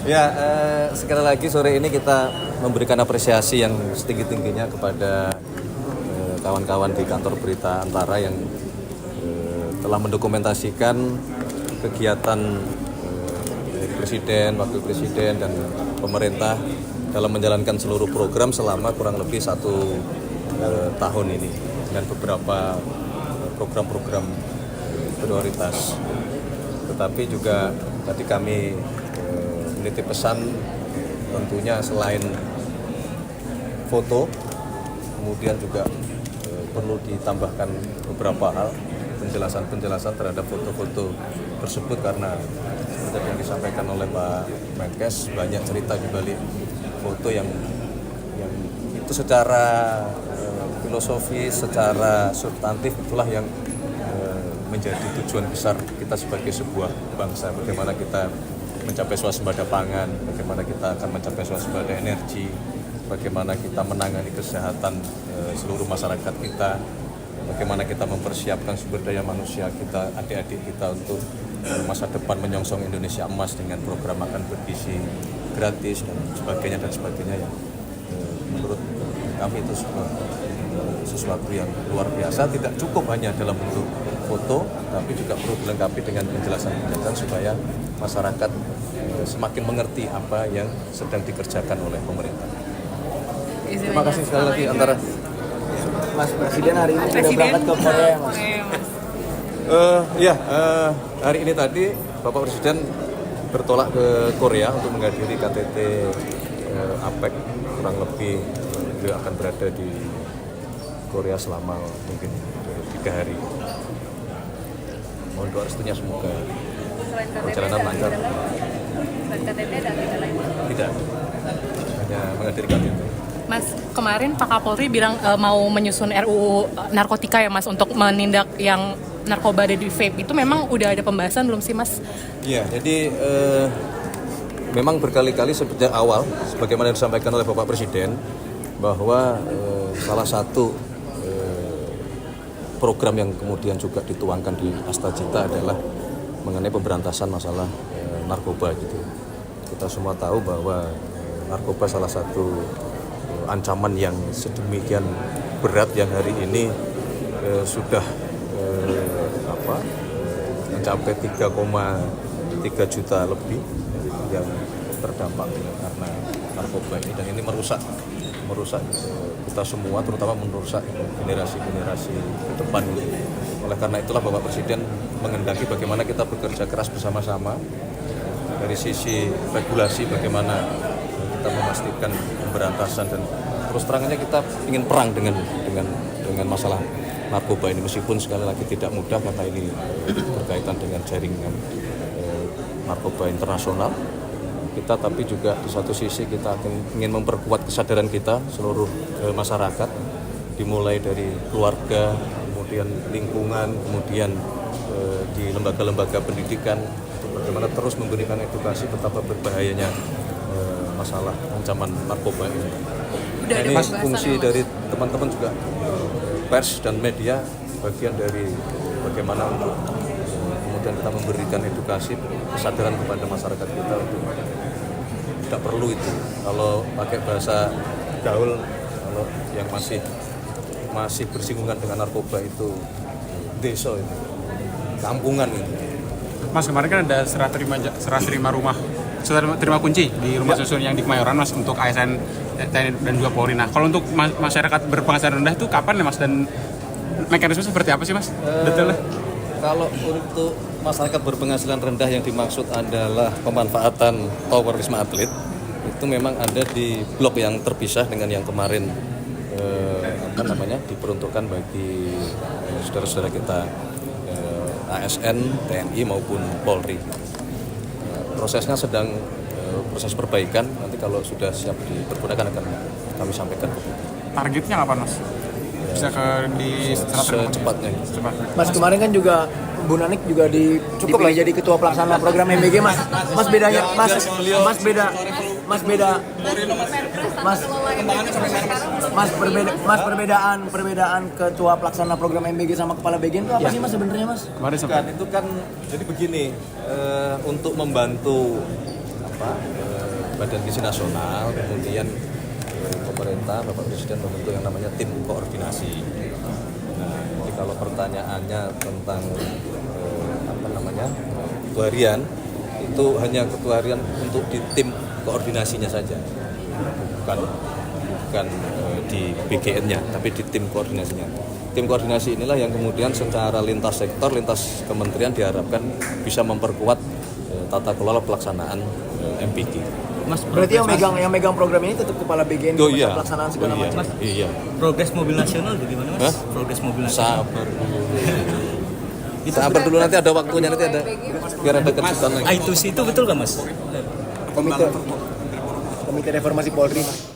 Ya, sekali lagi sore ini kita memberikan apresiasi yang setinggi-tingginya kepada kawan-kawan di kantor berita Antara yang telah mendokumentasikan kegiatan Presiden, Wakil Presiden, dan pemerintah dalam menjalankan seluruh program selama kurang lebih 1 tahun ini dengan beberapa program-program prioritas. Tetapi juga tadi kami menitip pesan tentunya selain foto, kemudian juga perlu ditambahkan beberapa hal, penjelasan terhadap foto-foto tersebut karena seperti yang disampaikan oleh Pak Menkes, banyak cerita di balik foto yang itu secara filosofi, secara substantif itulah yang menjadi tujuan besar kita sebagai sebuah bangsa. Bagaimana kita mencapai swasembada pangan, bagaimana kita akan mencapai swasembada energi, bagaimana kita menangani kesehatan seluruh masyarakat kita, bagaimana kita mempersiapkan sumber daya manusia kita, adik-adik kita untuk masa depan menyongsong Indonesia emas dengan program makan bergizi gratis dan sebagainya yang menurut kami itu sesuatu yang luar biasa. Tidak cukup hanya dalam bentuk foto, tapi juga perlu dilengkapi dengan penjelasan-penjelasan supaya masyarakat semakin mengerti apa yang sedang dikerjakan oleh pemerintah. Terima kasih sekali lagi Antara. Mas Presiden hari ini sudah berangkat ke Korea, Mas. Hari ini tadi Bapak Presiden bertolak ke Korea untuk menghadiri KTT APEC. Kurang lebih beliau akan berada di Korea selama mungkin 3 hari. Mohon doa restunya semoga perjalanan lancar. Selain KTT ada agenda lain? Tidak, hanya menghadiri KTT. Mas, kemarin Pak Kapolri bilang mau menyusun RUU narkotika ya Mas untuk menindak yang narkoba ada di vape. Itu memang udah ada pembahasan belum sih Mas? Iya, jadi memang berkali-kali sejak awal sebagaimana yang disampaikan oleh Bapak Presiden bahwa salah satu program yang kemudian juga dituangkan di Astagita adalah mengenai pemberantasan masalah narkoba gitu. Kita semua tahu bahwa narkoba salah satu ancaman yang sedemikian berat yang hari ini sudah mencapai 3,3 juta lebih yang terdampak karena narkoba ini, dan ini merusak kita semua, terutama merusak generasi ke depan. Oleh karena itulah Bapak Presiden menghendaki bagaimana kita bekerja keras bersama-sama dari sisi regulasi, bagaimana kita memastikan pemberantasan, dan terus terangannya kita ingin perang dengan masalah narkoba ini, meskipun sekali lagi tidak mudah karena ini berkaitan dengan jaringan narkoba internasional kita, tapi juga di satu sisi kita ingin memperkuat kesadaran kita seluruh masyarakat, dimulai dari keluarga, kemudian lingkungan, kemudian di lembaga-lembaga pendidikan, bagaimana terus memberikan edukasi betapa berbahayanya masalah ancaman narkoba ini. Nah, ini fungsi dari teman-teman juga pers dan media, bagian dari bagaimana untuk kemudian kita memberikan edukasi, kesadaran kepada masyarakat kita untuk tidak perlu itu. Kalau pakai bahasa gaul, kalau yang masih bersinggungan dengan narkoba itu desa itu, kampungan itu. Mas, kemarin kan ada serah terima kunci di rumah susun yang di Kemayoran Mas untuk ASN TNI dan juga Polri. Nah, kalau untuk masyarakat berpenghasilan rendah itu kapan ya Mas, dan mekanisme seperti apa sih Mas? Detailnya? Kalau untuk masyarakat berpenghasilan rendah yang dimaksud adalah pemanfaatan tower Wisma Atlet, itu memang ada di blok yang terpisah dengan yang kemarin diperuntukkan bagi saudara-saudara kita ASN, TNI maupun Polri. Prosesnya sedang proses perbaikan, nanti kalau sudah siap dipergunakan akan kami sampaikan. Targetnya kapan Mas? Bisa secepatnya. Mas, kemarin kan juga Bu Nanik juga dipilih jadi ketua pelaksana program MBG, Mas. Mas bedanya perbedaan ketua pelaksana program MBG sama kepala BG itu apa sih Mas sebenarnya, Mas? Itu kan jadi begini, untuk membantu Badan Gizi Nasional, kemudian pemerintah, Bapak Presiden membentuk yang namanya tim koordinasi. Nah, jadi kalau pertanyaannya tentang ketua harian, itu hanya ketua harian untuk di tim koordinasinya saja, bukan di BGN-nya, tapi di tim koordinasinya. Tim koordinasi inilah yang kemudian secara lintas sektor, lintas kementerian diharapkan bisa memperkuat tata kelola pelaksanaan MBG. Mas, berarti yang megang program ini tetap kepala BGN, Iya. pelaksanaan segala macam. Mas, Iya. progres mobil nasional bagaimana Mas? Hah? Progres mobil nasional. Sabar dulu. Sabar dulu, nanti ada waktunya, nanti ada biar ada kejutan lagi. Itu betul gak Mas? Komite Reformasi Polri, Mas.